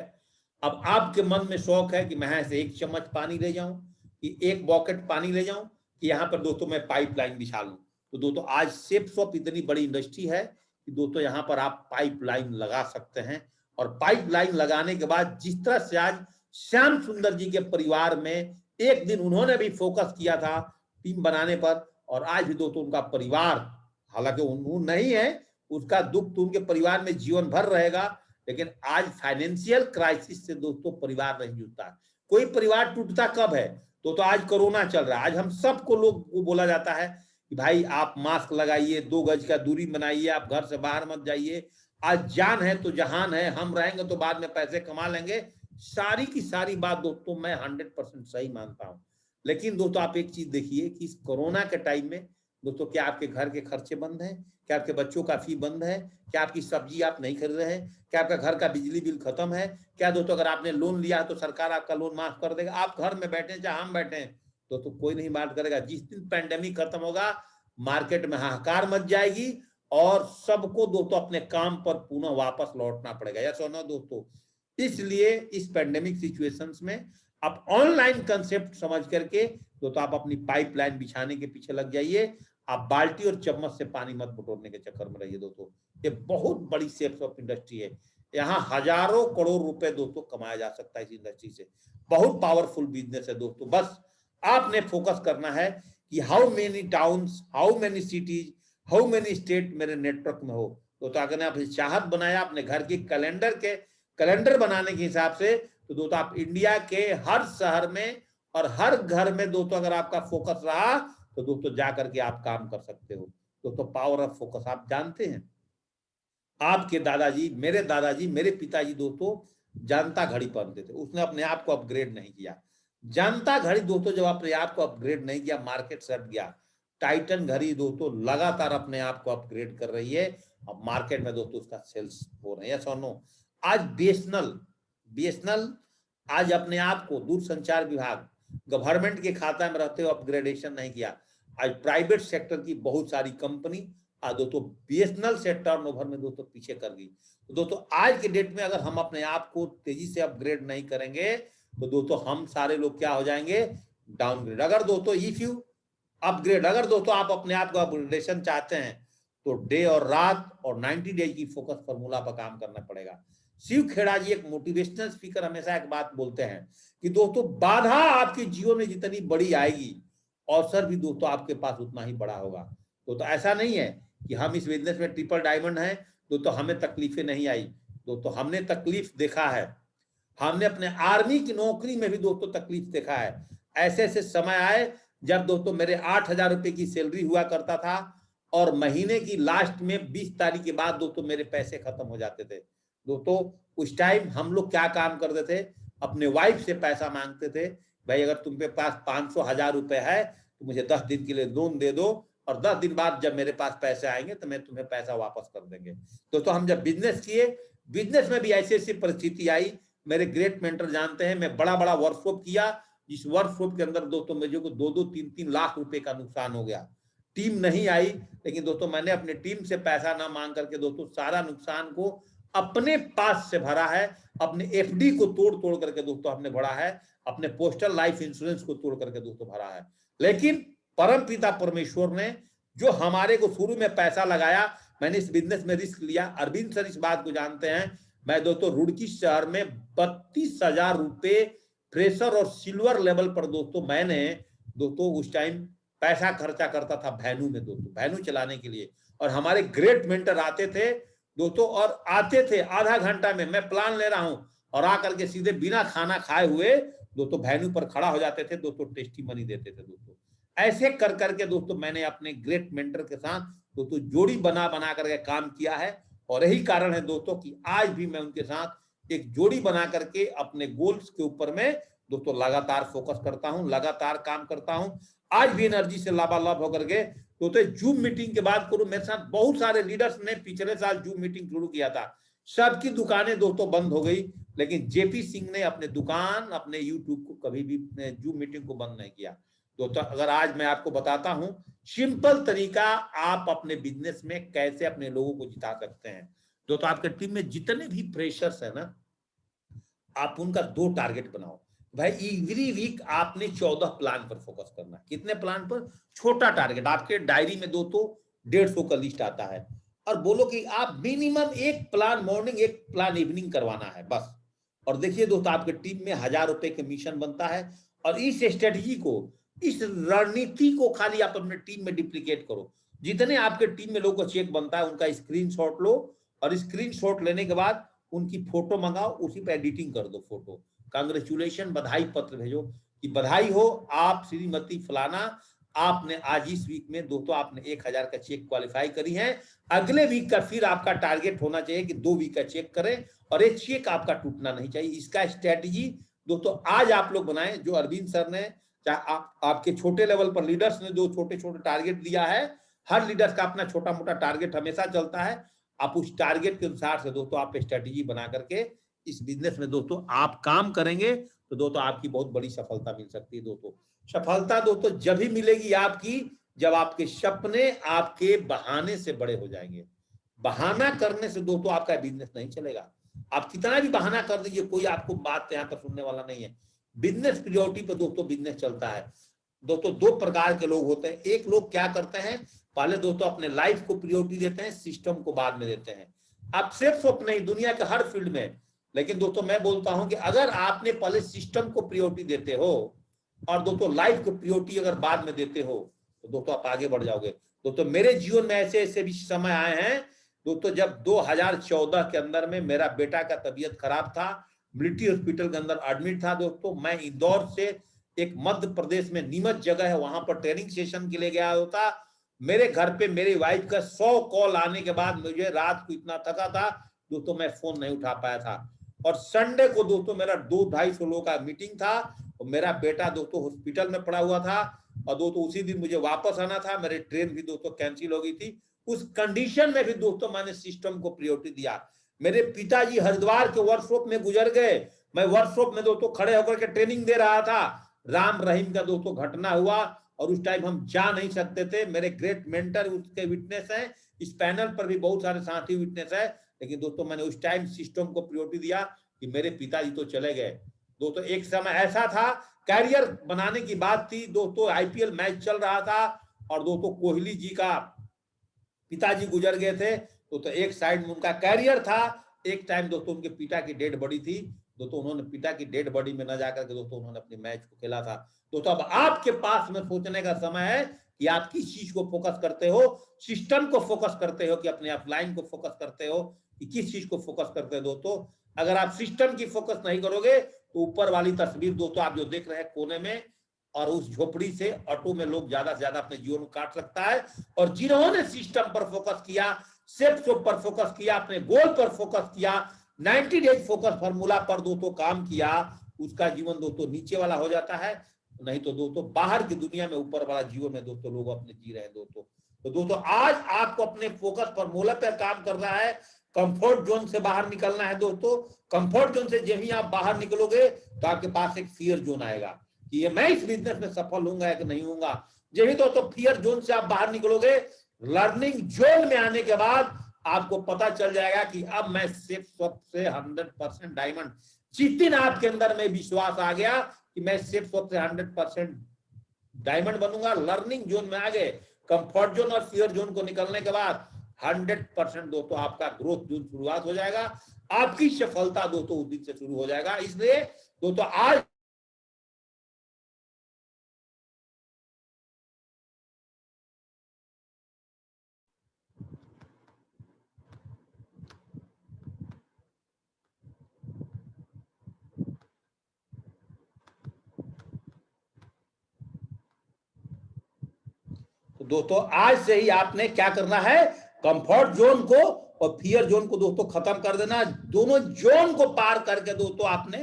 अब आपके मन में शौक है कि मैं यहां से 1 चम्मच पानी ले जाऊं, कि 1 बॉकेट पानी ले जाऊं, कि यहां पर दोस्तों मैं पाइपलाइन बिछा लूं। तो दोस्तों आज सेप्सॉप इतनी बड़ी इंडस्ट्री है कि दोस्तों यहां पर आप पाइपलाइन लगा सकते हैं। और पाइपलाइन लगाने के बाद जिस तरह से आज श्याम सुंदर जी के परिवार में एक दिन उन्होंने भी फोकस किया था टीम बनाने पर, और आज भी दोस्तों उनका परिवार, हालांकि उन्होंने नहीं है, उसका दुख तो उनके परिवार में जीवन भर रहेगा, लेकिन आज फाइनेंशियल क्राइसिस से दोस्तों परिवार नहीं जुटता। कोई परिवार टूटता कब है, तो आज कोरोना चल रहा है। आज हम सबको लोग को बोला जाता है कि भाई आप मास्क लगाइए, 2 गज का दूरी बनाइए, आप घर से बाहर मत जाइए, आज जान है तो जहान है, हम रहेंगे तो बाद में पैसे कमा लेंगे। सारी की सारी बात दोस्तों मैं 100% सही मानता हूं। लेकिन दोस्तों आप एक चीज देखिए कि इस कोरोना के टाइम में दोस्तों क्या आपके घर के खर्चे बंद हैं, क्या आपके बच्चों का फी बंद है, क्या आपकी सब्जी आप नहीं खरीद रहे हैं, क्या आपका घर का बिजली बिल खत्म है, क्या दोस्तों अगर आपने लोन लिया है तो सरकार आपका लोन माफ कर देगा। आप घर में बैठे चाहे हम बैठे तो कोई नहीं बात करेगा। जिस दिन पैंडेमिक खत्म होगा मार्केट में हाहाकार मच जाएगी और सबको दोस्तों अपने काम पर पुनः वापस लौटना पड़ेगा। या सुनो दोस्तों, इसलिए इस पैंडेमिक सिचुएशंस में आप ऑनलाइन कंसेप्ट समझ करके दोस्तों आप अपनी पाइपलाइन बिछाने के पीछे लग जाइए। आप बाल्टी और चम्मच से पानी मत बटोरने के चक्कर में रहिए दोस्तों। ये बहुत बड़ी सेप्स ऑफ इंडस्ट्री है, यहाँ हजारों करोड़ रुपए दोस्तों कमाया जा सकता है इस इंडस्ट्री से। बहुत पावरफुल बिजनेस है दोस्तों। बस आपने फोकस करना है कि how many towns, how many cities, how many state मेरे नेटवर्क में हो। दोस्तों अगर आपने चाहत बनाया अपने घर की कैलेंडर बनाने के हिसाब से, तो दोस्तों आप इंडिया के हर शहर में और हर घर में दोस्तों अगर आपका फोकस रहा तो दोस्तों जाकर के आप काम कर सकते हो। दोस्तों पावर ऑफ फोकस आप जानते हैं, आपके दादाजी, मेरे पिताजी दोस्तों जनता घड़ी पहनते थे, उसने अपने आप को अपग्रेड नहीं किया। जनता घड़ी दोस्तों जब अपने आप को अपग्रेड नहीं किया, मार्केट से हट गया। टाइटन घड़ी दोस्तों लगातार अपने आप को अपग्रेड कर रही है, अब मार्केट में दोस्तों उसका सेल्स हो रहे हैं। सोनो आज बीएसएनएल आज अपने आप को दूरसंचार विभाग गवर्नमेंट के खाता में रहते हुए अपग्रेडेशन नहीं किया। आज प्राइवेट सेक्टर की बहुत सारी कंपनी आज दोस्तों बीएसएनएल से टर्नओवर में दोस्तों पीछे कर गई। तो दोस्तों आज के डेट में अगर हम अपने आप को तेजी से अपग्रेड नहीं करेंगे तो दोस्तों हम सारे लोग क्या हो जाएंगे, डाउनग्रेड। अगर दोस्तों इफ यू अपग्रेड, अगर दोस्तों आप अपने आप को अपग्रेडेशन चाहते हैं तो डे और रात और 90 डेज की फोकस फॉर्मूला पर काम करना पड़ेगा। शिव खेड़ा जी एक मोटिवेशनल स्पीकर हमेशा एक बात बोलते हैं कि दोस्तों बाधा आपके जीवन में जितनी बड़ी आएगी अवसर भी दोस्तों आपके पास उतना ही बड़ा होगा। तो ऐसा नहीं है कि हम इस बिजनेस में ट्रिपल डायमंड है दोस्तों हमें तकलीफें नहीं आई। दोस्तों हमने तकलीफ देखा है, हमने अपने आर्मी की नौकरी में भी दोस्तों तकलीफ देखा है। ऐसे ऐसे समय आए जब दोस्तों मेरे 8,000 रुपए की सैलरी हुआ करता था और महीने की लास्ट में 20 तारीख के बाद दोस्तों मेरे पैसे खत्म हो जाते थे। दोस्तों उस टाइम हम लोग क्या काम करते थे, अपने वाइफ से पैसा मांगते थे, भाई अगर तुम पे पास 500-1000 रुपए है तो मुझे 10 दिन के लिए लोन दे दो और 10 दिन बाद जब मेरे पास पैसे आएंगे तो मैं तुम्हें पैसा वापस कर देंगे। दोस्तों हम जब बिजनेस किए, बिजनेस में भी ऐसी ऐसी परिस्थिति आई, मेरे ग्रेट मेंटर जानते हैं, मैं बड़ा बड़ा वर्कशॉप किया, जिस वर्कशॉप के अंदर दोस्तों मुझे को 2-3 लाख रुपए का नुकसान हो गया। टीम नहीं आई, लेकिन दोस्तों मैंने अपने टीम से पैसा ना मांग करके दोस्तों सारा नुकसान को अपने पास से भरा है, अपने एफडी को तोड़ तोड़ करके दोस्तों हमने भरा है, अपने पोस्टल लाइफ इंश्योरेंस को तोड़ करके दोस्तों भरा है। लेकिन परम पिता परमेश्वर ने जो हमारे को शुरू में पैसा लगाया, मैंने इस बिजनेस में रिस्क लिया। अरविंद सर इस बात को जानते हैं, मैं दोस्तों रुड़की शहर में 32,000 रुपए प्रेशर और सिल्वर लेवल पर दोस्तों मैंने दोस्तों उस टाइम पैसा खर्चा करता था वैन्यू में दोस्तों, वैन्यू चलाने के लिए। और हमारे ग्रेट मेंटर आते थे दोस्तों, और आते थे आधा घंटा में, मैं प्लान ले रहा हूं, और आकर के सीधे बिना खाना खाए हुए दोस्तों वैन्यू पर खड़ा हो जाते थे दोस्तों, टेस्टी मनी देते थे दोस्तों। ऐसे कर करके दोस्तों मैंने अपने ग्रेट मेंटर के साथ दोस्तों जोड़ी बना बना करके काम किया है। और यही कारण है दोस्तों कि आज भी मैं उनके साथ एक जोड़ी बना करके अपने गोल्स के ऊपर में दोस्तों लगातार फोकस करता हूं, लगातार काम करता हूं। आज भी एनर्जी से लाभालाभ होकर के तो जूम मीटिंग के बाद करूं, मेरे साथ बहुत सारे लीडर्स ने पिछले साल जूम मीटिंग शुरू किया था, सबकी दुकानें दोस्तों बंद हो गई, लेकिन जेपी सिंह ने अपने दुकान, अपने यूट्यूब को कभी भी जूम मीटिंग को बंद नहीं किया दोस्तों। अगर आज मैं आपको बताता हूं सिंपल तरीका आप अपने बिजनेस में कैसे अपने लोगों को जिता सकते हैं दोस्तों। आपके टीम में जितने भी फ्रेशर्स है ना, आप उनका 2 टारगेट बनाओ भाई। एवरी वीक आपने 14 प्लान पर फोकस करना है। कितने प्लान पर? छोटा टारगेट, आपके डायरी में दोस्तों 150 का लिस्ट आता है, और बोलो कि आप minimum 1 plan morning 1 plan evening करवाना है बस। और देखिए दोस्तों आपके टीम में 1000 रुपए के मिशन बनता है। और इस स्ट्रेटजी को, इस रणनीति को खाली आप अपने टीम में डिप्लीकेट करो। जितने आपके टीम में लोगों को चेक बनता है उनका स्क्रीनशॉट लो, और स्क्रीनशॉट लेने के बाद उनकी फोटो मंगाओ, उसी पर एडिटिंग कर दो फोटो, कांग्रेचुलेशन, बधाई पत्र भेजो कि बधाई हो आप श्रीमती फलाना, आपने आज इस वीक में दोस्तों आपने 1000 का चेक क्वालिफाई करी है। अगले वीक का फिर आपका टारगेट होना चाहिए कि 2 वीक का चेक करें, और ये चेक आपका टूटना नहीं चाहिए। इसका स्ट्रेटजी दोस्तों आज आप लोग बनाएं, जो अरविंद सर ने, चाहे आपके छोटे लेवल पर लीडर्स ने जो छोटे छोटे टारगेट दिया है, हर लीडर्स का अपना छोटा मोटा टारगेट हमेशा चलता है। आप उस टारगेट के अनुसार से दोस्तों आप स्ट्रेटजी बना करके इस बिजनेस में दोस्तों आप काम करेंगे तो दोस्तों आपकी बहुत बड़ी सफलता मिल सकती है दोस्तों। सफलता दोस्तों जब ही मिलेगी आपकी, जब आपके सपने आपके बहाने से बड़े हो जाएंगे। बहाना करने से दोस्तों आपका बिजनेस नहीं चलेगा। आप कितना भी बहाना कर दीजिए, कोई आपको बात यहाँ पर सुनने वाला नहीं है। बिजनेस प्रायोरिटी पर दोस्तों बिजनेस चलता है दोस्तों। 2 प्रकार के लोग होते हैं। एक लोग क्या करते हैं, पहले दोस्तों अपने लाइफ को प्रायोरिटी देते हैं, सिस्टम को बाद में देते हैं। आप सिर्फ स्वप्न नहीं, दुनिया के हर फील्ड में। लेकिन दोस्तों मैं बोलता हूं कि अगर आपने पहले सिस्टम को प्रायोरिटी देते हो और दोस्तों लाइफ को प्रायोरिटी अगर बाद में देते हो तो दोस्तों आप आगे बढ़ जाओगे दोस्तों। मेरे जीवन में ऐसे ऐसे भी समय आए हैं दोस्तों, जब 2014 के अंदर में मेरा बेटा का तबीयत खराब था, मिलिट्री हॉस्पिटल के अंदर एडमिट था दोस्तों। मैं इंदौर से एक मध्य प्रदेश में नीमच जगह है, वहां पर ट्रेनिंग सेशन के लिए गया होता। मेरे घर पे मेरी वाइफ का 100 कॉल आने के बाद मुझे रात को इतना थका था दोस्तों, मैं फोन नहीं उठा पाया था। और संडे को दोस्तों मेरा 200-250 लोगों का मीटिंग था, और मेरा बेटा दोस्तों हॉस्पिटल में पड़ा हुआ था, और दोस्तों उसी दिन मुझे वापस आना था। मेरी ट्रेन भी दोस्तों कैंसिल हो गई थी। उस कंडीशन में भी दोस्तों मैंने सिस्टम को प्रायोरिटी दिया। मेरे पिताजी हरिद्वार के वर्कशॉप में गुजर गए, मैं वर्कशॉप में दोस्तों खड़े होकर के ट्रेनिंग दे रहा था। राम रहीम का दोस्तों घटना हुआ, और उस टाइम हम जा नहीं सकते थे। मेरे ग्रेट मेंटर उसके विटनेस है, इस पैनल पर भी बहुत सारे साथी विटनेस है। लेकिन दोस्तों मैंने उस टाइम सिस्टम को प्रायोरिटी दिया कि मेरे पिताजी तो चले गए दोस्तों। एक समय ऐसा था, कैरियर बनाने की बात थी दोस्तों, आईपीएल मैच चल रहा था, और दोस्तों कोहली जी का पिताजी गुजर गए थे दोस्तों। एक साइड में उनका कैरियर था, एक टाइम दोस्तों उनके पिता की डेड बॉडी थी दोस्तों। उन्होंने पिता की डेड बॉडी में न जाकर के दोस्तों उन्होंने अपने मैच को खेला था दोस्तों। अब आपके पास में सोचने का समय है कि आप किस चीज को फोकस करते हो। सिस्टम को फोकस करते हो कि अपने अपलाइन को फोकस करते हो, कि किस चीज को फोकस करते हो दोस्तों। अगर आप सिस्टम की फोकस नहीं करोगे तो ऊपर वाली तस्वीर दोस्तों आप जो देख रहे हैं कोने में, और उस झोपड़ी से ऑटो में लोग ज्यादा से ज्यादा अपने जीवन को काट सकता है। और जिन्होंने सिस्टम पर फोकस किया, सेफ पर फोकस किया, अपने गोल पर फोकस किया, 90 डेज फोकस फार्मूला पर दोस्तों काम किया, उसका जीवन दोस्तों नीचे वाला हो जाता है। नहीं तो दोस्तों बाहर की दुनिया में ऊपर वाला जीवन में दोस्तों लोग अपने जी रहे हैं दोस्तों। तो दोस्तों आज आपको अपने फोकस फार्मूला पर काम करना है, कंफर्ट जोन से बाहर निकलना है दोस्तों। कंफर्ट जोन से जब ही आप बाहर निकलोगे तो आपके पास एक फियर जोन आएगा। कि ये मैं इस बिजनेस में सफल होऊंगा या कि नहीं होऊंगा। यही तो फियर जोन से आप बाहर निकलोगे, लर्निंग जोन में आने के बाद आपको पता चल जाएगा कि अब मैं सिर्फ सबसे 100% डायमंड, जिस दिन आपके अंदर में विश्वास आ गया कि मैं सिर्फ सबसे 100% डायमंड बनूंगा, लर्निंग जोन में आ गए, कंफर्ट जोन और फियर जोन को निकलने के बाद 100% दोस्तों आपका ग्रोथ जोन शुरुआत हो जाएगा, आपकी सफलता दोस्तों उस दिन से शुरू हो जाएगा। इसलिए दोस्तों आज तो दोस्तों आज से ही आपने क्या करना है, कंफर्ट जोन को और फियर जोन को दोस्तों खत्म कर देना। दोनों जोन को पार करके दोस्तों आपने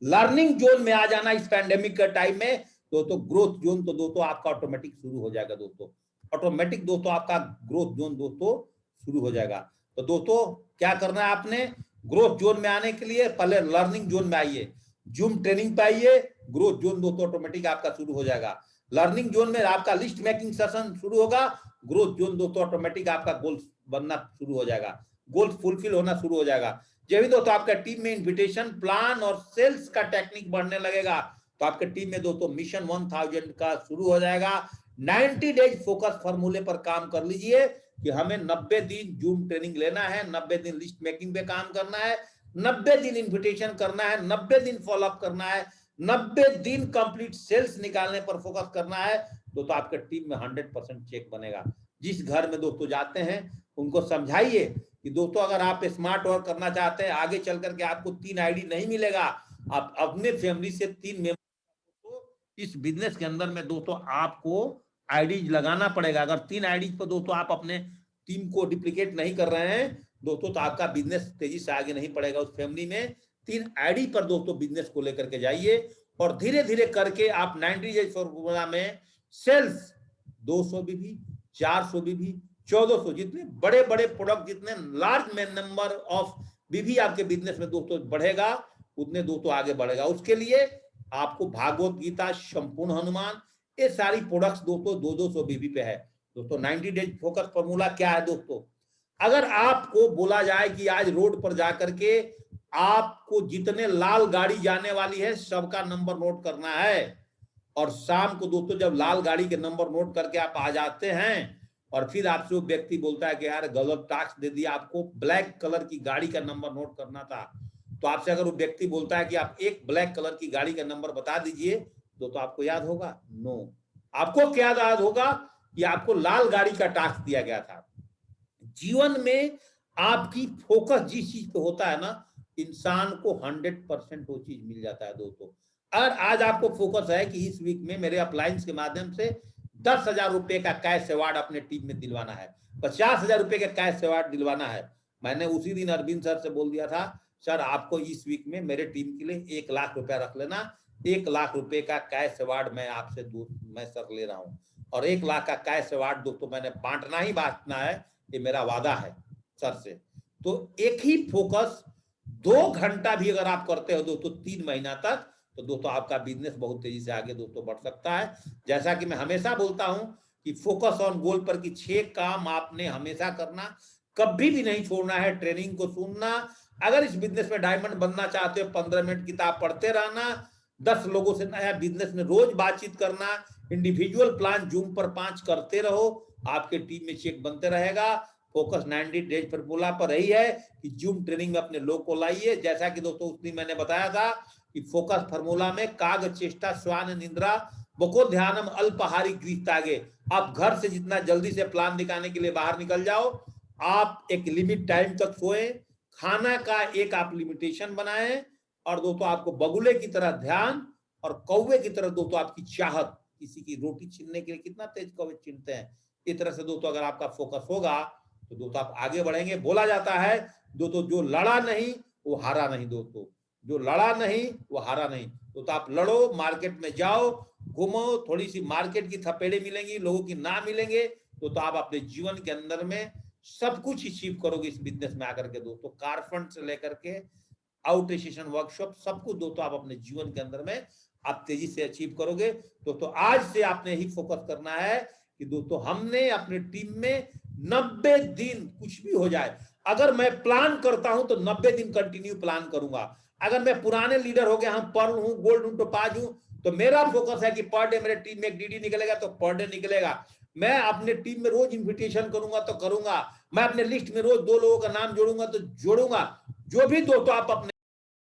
लर्निंग जोन में आ जाना। इस पैंडेमिक के टाइम में दोस्तों ग्रोथ जोन तो दोस्तों आपका ऑटोमेटिक शुरू हो जाएगा। दोस्तों ऑटोमेटिक दोस्तों आपका ग्रोथ जोन दोस्तों शुरू हो जाएगा। तो दोस्तों क्या करना है, आपने ग्रोथ जोन में आने के लिए पहले लर्निंग जोन में आइए, जूम ट्रेनिंग पे आइए, ग्रोथ जोन दोस्तों ऑटोमेटिक आपका शुरू हो जाएगा। लर्निंग जोन में आपका लिस्ट मेकिंग सेशन शुरू होगा, ग्रोथ जोन दोस्तों ऑटोमेटिक आपका गोल बनना शुरू हो जाएगा, गोल फुलफिल होना शुरू हो जाएगा। जब भी दोस्तों आपका टीम में इन्विटेशन प्लान और सेल्स का टेक्निक बढ़ने लगेगा तो आपके टीम में दोस्तों मिशन 1000 का शुरू हो जाएगा। 90 डेज फोकस फॉर्मूले पर काम कर लीजिए कि हमें 90 दिन जूम ट्रेनिंग लेना है, 90 दिन लिस्ट मेकिंग पे काम करना है, 90 दिन इन्विटेशन करना है, 90 दिन फॉलोअप करना है, 90 दिन कंप्लीट सेल्स निकालने पर फोकस करना है। तो आपके टीम में 100% चेक बनेगा। जिस घर में दोस्तों जाते हैं उनको समझाइए कि दोस्तों अगर आप स्मार्ट वर्क करना चाहते हैं, आगे चल करके आपको 3 आईडी नहीं मिलेगा, आप अपने फैमिली से 3 मेंबर इस बिजनेस के अंदर में दोस्तों आपको आईडी लगाना पड़ेगा। अगर 3 आईडी पर दोस्तों आप अपने टीम को डुप्लीकेट नहीं कर रहे हैं दोस्तों तो आपका बिजनेस तेजी से आगे नहीं बढ़ेगा। उस फैमिली में 3 आईडी पर दोस्तों बिजनेस को लेकर के जाइए और धीरे धीरे करके आप 90 डेज फॉर्मूला में सेल्स 200 बीबी, 400 बीबी, 1400, जितने बड़े बड़े प्रोडक्ट, जितने लार्ज नंबर ऑफ बीबी आपके बिजनेस में दोस्तों बढ़ेगा उतने दोस्तों आगे बढ़ेगा। उसके लिए आपको भागवत गीता, संपूर्ण हनुमान, ये सारी प्रोडक्ट्स दोस्तों 200 बीबी पे है। दोस्तों 90 डेज फोकस फॉर्मूला क्या है दोस्तों, अगर आपको बोला जाए कि आज रोड पर जाकर के आपको जितने लाल गाड़ी जाने वाली है सबका नंबर नोट करना है, और शाम को दोस्तों जब लाल गाड़ी के नंबर नोट करके आप आ जाते हैं और फिर आपसे वो व्यक्ति बोलता है कि यार गलत टास्क दे दिया, आपको ब्लैक कलर की गाड़ी का नंबर नोट करना था, तो आपसे अगर वो व्यक्ति बोलता है कि आप एक ब्लैक कलर की गाड़ी का नंबर बता दीजिए, तो आपको याद होगा? नो। आपको क्या याद होगा कि आपको लाल गाड़ी का टास्क दिया गया था। जीवन में आपकी फोकस जिस चीज पे होता है ना, इंसान को 100% वो चीज मिल जाता है दोस्तों। और आज आपको फोकस है कि इस वीक में मेरे अप्लायंस के माध्यम से 10,000 रुपए का कैश अवार्ड अपने टीम में दिलवाना है, 50,000 रुपए का कैश अवार्ड दिलवाना है। मैंने उसी दिन अरविंद सर से बोल दिया था, सर आपको इस वीक में मेरे टीम के लिए 1 लाख रुपया रख लेना, 1 लाख रुपए का कैश अवार्ड मैं आपसे मैं सर ले रहा हूँ, और 1 लाख का कैश अवार्ड दोस्तों मैंने बांटना ही बांटना है, ये मेरा वादा है सर से। तो एक ही फोकस 2 घंटा भी अगर आप करते हो दोस्तों 3 महीना तक, तो दोस्तों आपका बिजनेस बहुत तेजी से आगे दोस्तों बढ़ सकता है। जैसा कि मैं हमेशा बोलता हूं कि फोकस ऑन गोल पर की 6 काम आपने हमेशा करना, कभी भी नहीं छोड़ना है। ट्रेनिंग को सुनना, अगर इस बिजनेस में डायमंड बनना चाहते हो 15 मिनट किताब पढ़ते रहना, 10 लोगों से नया बिजनेस में रोज बातचीत करना, इंडिविजुअल प्लान जूम पर 5 करते रहो, आपके टीम में चेक बनते रहेगा। फोकस 90 डेज फॉर्मूला पर रही है कि जूम ट्रेनिंग में अपने लोग को लाइए। जैसा कि दोस्तों उस दिन मैंने बताया था कि फोकस फॉर्मूला में काग चेष्टा श्वान निद्रा बको ध्यानम अल्पहारी गृहतागे, आप घर से जितना जल्दी से प्लान दिखाने के लिए बाहर निकल जाओ, आप एक लिमिट टाइम तक सोए, खाना का एक आप लिमिटेशन बनाएं, और दोस्तों आपको बगुले की तरह ध्यान और कौवे की तरह दोस्तों आपकी चाहत, किसी की रोटी छीनने के लिए कितना तेज कौवे छीनते हैं, इस तरह से दोस्तों अगर आपका फोकस होगा तो दोस्तों आप आगे बढ़ेंगे। बोला जाता है दोस्तों जो लड़ा नहीं वो हारा नहीं, दोस्तों जो लड़ा नहीं वो हारा नहीं। तो आप लड़ो, मार्केट में जाओ, घूमो, थोड़ी सी मार्केट की थपेड़े मिलेंगी, लोगों की ना मिलेंगे, तो आप अपने जीवन के अंदर में सब कुछ अचीव करोगे इस बिजनेस में आकर के। दोस्तों कार फंड से लेकर के आउट स्टेशन वर्कशॉप सब कुछ दोस्तों आप अपने जीवन के अंदर में आप तेजी से अचीव करोगे। दोस्तों आज से आपने यही फोकस करना है कि दोस्तों हमने अपने टीम में 90 दिन कुछ भी हो जाए, अगर मैं प्लान करता हूं तो 90 दिन कंटिन्यू प्लान करूंगा। अगर मैं पुराने लीडर हो गया, हम पर्ल हूं, गोल्ड हूं, टोपाज हूं, तो मेरा फोकस है कि पर डे मेरे टीम में एक डीडी निकलेगा तो पर डे निकलेगा। मैं अपने टीम में रोज इन्विटेशन करूंगा तो करूंगा, मैं अपने लिस्ट में रोज 2 लोगों का नाम जोड़ूंगा तो जोड़ूंगा। जो भी दोस्तों आप अपने